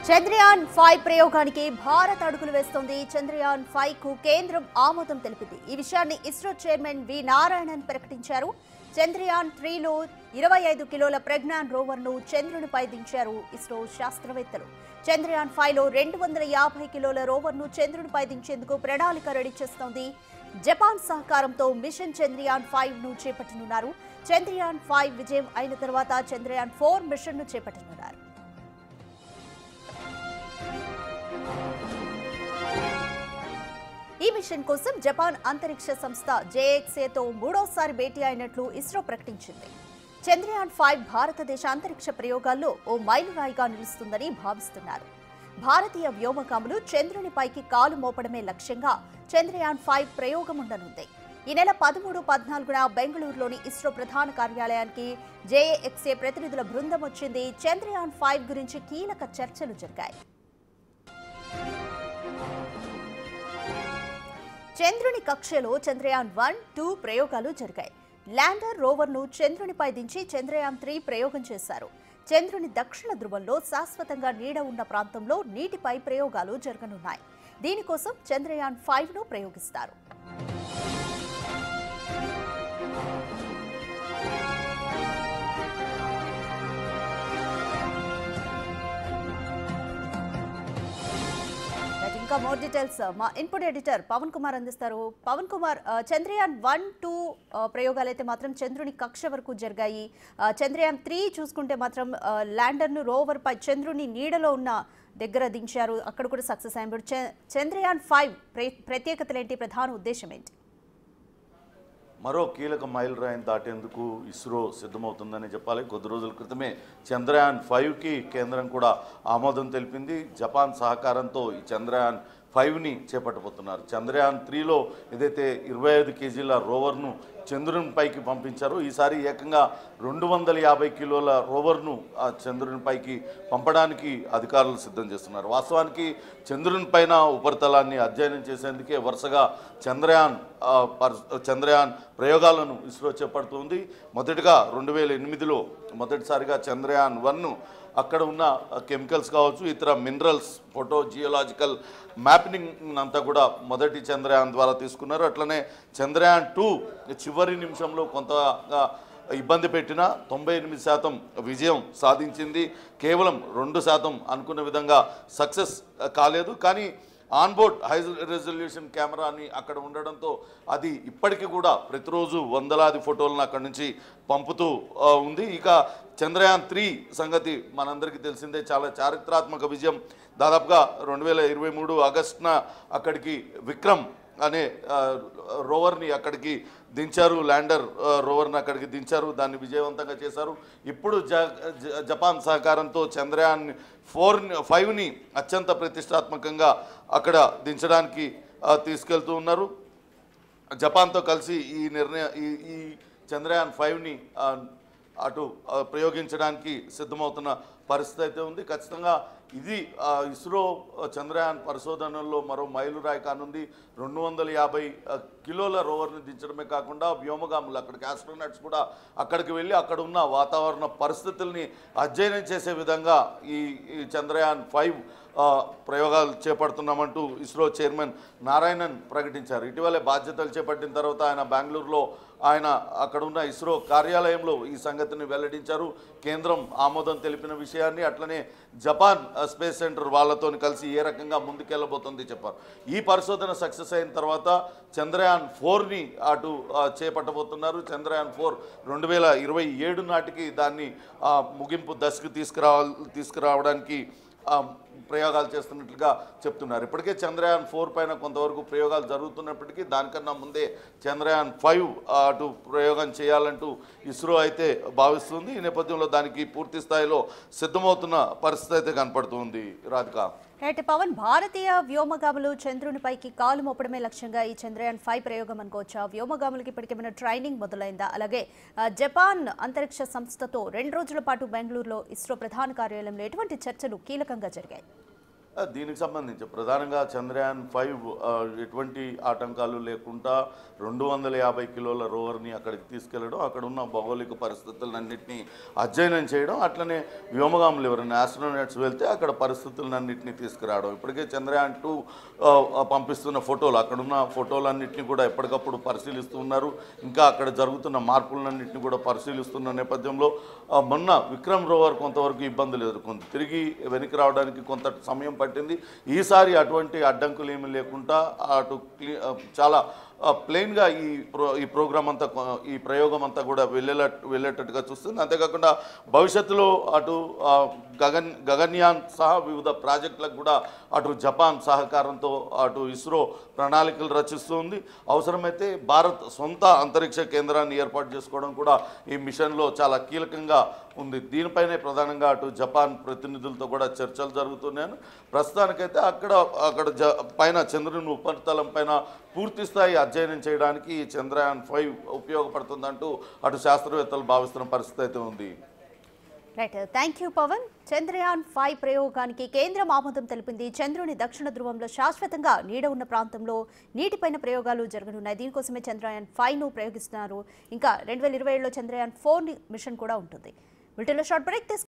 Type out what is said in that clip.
చంద్రయాన్ 5 ప్రయోగానికి భారత్ అడుగులు వేస్తోంది. చంద్రయాన్ 5 కు కేంద్రం ఆమోదం తెలిపింది. ఈ విషయాన్ని ఇస్రో చైర్మన్ వి నారాయణన్ ప్రకటించారు. చంద్రయాన్ 3లో 25 కిలోల ప్రజ్ఞాన్ రోవర్ ను చంద్రునిపై దించారు ఇస్రో శాస్త్రవేత్తలు. చంద్రయాన్ 5లో 250 కిలోల రోవర్ ను చంద్రునిపై దించేందుకు ప్రణాళిక రెడీ చేస్తోంది. జపాన్ సహకారంతో మిషన్ చంద్రయాన్ 5 ను చేపట్టనున్నారు. చంద్రయాన్ 5 విజయం అయిన తర్వాత చంద్రయాన్ 4 మిషన్ ను చేపట్టనున్నారు. ఈ మిషన్ కోసం జపాన్ అంతరిక్ష సంస్థ జేఎక్స్ఏతో మూడోసారి భేటీ అయినట్లు ఇస్రో ప్రకటించింది. చంద్రయాన్ 5 భారతదేశ అంతరిక్ష ప్రయోగాల్లో ఓ మైలురాయిగా నిలుస్తుందని భావిస్తున్నారు. భారతీయ వ్యోమగాములు చంద్రునిపైకి కాలు మోపడమే లక్ష్యంగా చంద్రయాన్ 5 ప్రయోగం ఉండనుంది. ఈ నెల 13, 14న బెంగళూరులోని ఇస్రో ప్రధాన కార్యాలయానికి జేఎక్స్ఏ ప్రతినిధుల బృందం వచ్చింది. చంద్రయాన్ 5 గురించి కీలక చర్చలు జరిగాయి. చంద్రుని కక్షలో చంద్రయాన్ 1, 2 ప్రయోగాలు జరిగాయి. ల్యాండర్ రోవర్ను చంద్రునిపై దించి చంద్రయాన్ 3 ప్రయోగం చేశారు. చంద్రుని దక్షిణ ధ్రువంలో శాశ్వతంగా నీడ ఉన్న ప్రాంతంలో నీటిపై ప్రయోగాలు జరగనున్నాయి. దీనికోసం చంద్రయాన్ 5ను ప్రయోగిస్తారు. ఇంకా మోర్ డీటెయిల్స్ మా ఇన్పుట్ ఎడిటర్ పవన్ కుమార్ అందిస్తారు. పవన్ కుమార్, చంద్రయాన్ 1, 2 ప్రయోగాలు అయితే మాత్రం చంద్రుని కక్ష వరకు జరిగాయి. చంద్రయాన్ 3 చూసుకుంటే మాత్రం ల్యాండర్ను రోవర్ పై చంద్రుని నీడలో ఉన్న దగ్గర దించారు. అక్కడ కూడా సక్సెస్ అయ్యారు. చంద్రయాన్ 5 ప్రత్యేకతలు ఏంటి? ప్రధాన ఉద్దేశం ఏంటి? మరో కీలక మైలురాయిని దాటేందుకు ఇస్రో సిద్ధమవుతుందని చెప్పాలి. కొద్ది రోజుల క్రితమే చంద్రయాన్ 5కి కేంద్రం కూడా ఆమోదం తెలిపింది. జపాన్ సహకారంతో ఈ చంద్రయాన్ 5ని చేపట్టబోతున్నారు. చంద్రయాన్ 3లో ఏదైతే 25 కేజీల రోవర్ను చంద్రునిపైకి పంపించారో ఈసారి ఏకంగా 250 కిలోల రోవర్ను ఆ చంద్రునిపైకి పంపడానికి అధికారులు సిద్ధం చేస్తున్నారు. వాస్తవానికి చంద్రుని పైన ఉపరితలాన్ని అధ్యయనం చేసేందుకే వరుసగా చంద్రయాన్ ప్రయోగాలను ఇస్రో చేపడుతుంది. మొదటిగా 2008లో మొదటిసారిగా చంద్రయాన్ 1 అక్కడ ఉన్న కెమికల్స్ కావచ్చు, ఇతర మినరల్స్, ఫోటో జియోలాజికల్ మ్యాపింగ్ అంతా కూడా మొదటి చంద్రయాన్ ద్వారా తీసుకున్నారు. అట్లనే చంద్రయాన్ 2 చివరి నిమిషంలో కొంతగా ఇబ్బంది పెట్టిన 98% విజయం సాధించింది. కేవలం 2% అనుకున్న విధంగా సక్సెస్ కాలేదు. కానీ ఆన్బోర్డ్ హై రెజల్యూషన్ కెమెరాని అక్కడ ఉండడంతో అది ఇప్పటికీ కూడా ప్రతిరోజు వందలాది ఫోటోలను అక్కడి నుంచి పంపుతూ ఉంది. ఇక చంద్రయాన్ 3 సంగతి మనందరికీ తెలిసిందే. చాలా చారిత్రాత్మక విజయం. దాదాపుగా 2023 ఆగస్టున అక్కడికి విక్రమ్ అనే రోవర్ని అక్కడికి దించారు. ల్యాండర్ రోవర్ని అక్కడికి దించారు. దాన్ని విజయవంతంగా చేశారు. ఇప్పుడు జపాన్ సహకారంతో చంద్రయాన్ 5ని అత్యంత ప్రతిష్టాత్మకంగా అక్కడ దించడానికి తీసుకెళ్తూ ఉన్నారు. జపాన్తో కలిసి ఈ చంద్రయాన్ 5ని అటు ప్రయోగించడానికి సిద్ధమవుతున్న పరిస్థితి అయితే ఉంది. ఖచ్చితంగా ఇది ఇస్రో చంద్రయాన్ పరిశోధనల్లో మరో మైలురాయి కానుంది. 250 కిలోల రోవర్ని దించడమే కాకుండా వ్యోమగాములు, అక్కడికి ఆస్ట్రోనాట్స్ కూడా అక్కడికి వెళ్ళి అక్కడ ఉన్న వాతావరణ పరిస్థితుల్ని అధ్యయనం చేసే విధంగా ఈ చంద్రయాన్ 5 ప్రయోగాలు చేపడుతున్నామంటూ ఇస్రో చైర్మన్ నారాయణన్ ప్రకటించారు. ఇటీవలే బాధ్యతలు చేపట్టిన తర్వాత ఆయన బెంగళూరులో అక్కడున్న ఇస్రో కార్యాలయంలో ఈ సంగతిని వెల్లడించారు. కేంద్రం ఆమోదం తెలిపిన విషయాన్ని, అట్లనే జపాన్ స్పేస్ సెంటర్ వాళ్ళతో కలిసి ఏ రకంగా ముందుకెళ్ళబోతుంది చెప్పారు. ఈ పరిశోధన సక్సెస్ అయిన తర్వాత చంద్రయాన్ 4ని అటు చేపట్టబోతున్నారు. చంద్రయాన్ 4 2027 నాటికి దాన్ని ముగింపు దశకు తీసుకురావడానికి ప్రయోగాలు చేస్తున్నట్లుగా చెప్తున్నారు. ఇప్పటికే చంద్రయాన్ 4 పైన కొంతవరకు ప్రయోగాలు జరుగుతున్నప్పటికీ దానికన్నా ముందే చంద్రయాన్ 5 అటు ప్రయోగం చేయాలంటూ ఇస్రో అయితే భావిస్తుంది. ఈ నేపథ్యంలో దానికి పూర్తి స్థాయిలో సిద్ధమవుతున్న పరిస్థితి అయితే కనపడుతుంది. రాధిక, పవన్, భారతీయ వ్యోమగాములు చంద్రునిపైకి కాలు మోపడమే లక్ష్యంగా ఈ చంద్రయాన్ 5 ప్రయోగం అనుకోవచ్చా? వ్యోమగాములకి ఇప్పటికేమైనా ట్రైనింగ్ మొదలైందా? అలాగే జపాన్ అంతరిక్ష సంస్థతో 2 రోజుల పాటు బెంగళూరులో ఇస్రో ప్రధాన కార్యాలయంలో ఎటువంటి చర్చలు కీలకంగా జరిగాయి? దీనికి సంబంధించి ప్రధానంగా చంద్రయాన్-5 ఎటువంటి ఆటంకాలు లేకుండా 250 కిలోల రోవర్ని అక్కడికి తీసుకెళ్లడం, అక్కడ ఉన్న భౌగోళిక పరిస్థితులన్నింటినీ అధ్యయనం చేయడం, అట్లనే వ్యోమగాములు ఎవరైనా ఆస్ట్రోనట్స్ వెళ్తే అక్కడ పరిస్థితులన్నింటినీ తీసుకురావడం. ఇప్పటికే చంద్రయాన్-2 పంపిస్తున్న ఫోటోలు, అక్కడున్న ఫోటోలన్నింటినీ కూడా ఎప్పటికప్పుడు పరిశీలిస్తున్నారు. ఇంకా అక్కడ జరుగుతున్న మార్పులన్నింటినీ కూడా పరిశీలిస్తున్న నేపథ్యంలో మొన్న విక్రమ్ రోవర్ కొంతవరకు ఇబ్బందులు ఎదుర్కొంది, తిరిగి వెనక్కి రావడానికి కొంత సమయం పట్టింది. ఈసారి అటువంటి అడ్డంకులు ఏమీ లేకుండా అటు చాలా ప్లెయిన్గా ఈ ప్రోగ్రామ్ అంతా, ఈ ప్రయోగం అంతా కూడా వెళ్ళేటట్టుగా చూస్తుంది. అంతేకాకుండా భవిష్యత్తులో అటు గగన్యాన్ సహా వివిధ ప్రాజెక్టులకు కూడా అటు జపాన్ సహకారంతో అటు ఇస్రో ప్రణాళికలు రచిస్తుంది. అవసరమైతే భారత్ సొంత అంతరిక్ష కేంద్రాన్ని ఏర్పాటు చేసుకోవడం కూడా ఈ మిషన్లో చాలా కీలకంగా ఉంది. దీనిపైనే ప్రధానంగా అటు జపాన్ ప్రతినిధులతో కూడా చర్చలు జరుగుతున్నాయని, ప్రస్తుతానికైతే అక్కడ పైన చంద్రుని ఉపరితలం పైన పూర్తి స్థాయి అధ్యయనం చేయడానికి ఈ చంద్రయాన్-5 ఉపయోగపడుతుందంటూ అటు శాస్త్రవేత్తలు భావిస్తున్న పరిస్థితి అయితే ఉంది. Right, thank you Pawan. Chandrayaan five ప్రయోగానికి కేంద్రం ఆమోదం తెలిపింది. చంద్రుని దక్షిణ ధ్రువంలో శాశ్వతంగా నీడ ఉన్న ప్రాంతంలో నీటిపైన ప్రయోగాలు జరగనున్నాయి. దీనికోసమే చంద్రయాన్-5ను ప్రయోగిస్తున్నారు. ఇంకా 2027లో చంద్రయాన్-4 మిషన్ కూడా ఉంటుంది. వీటిలో షార్ట్ బ్రేక్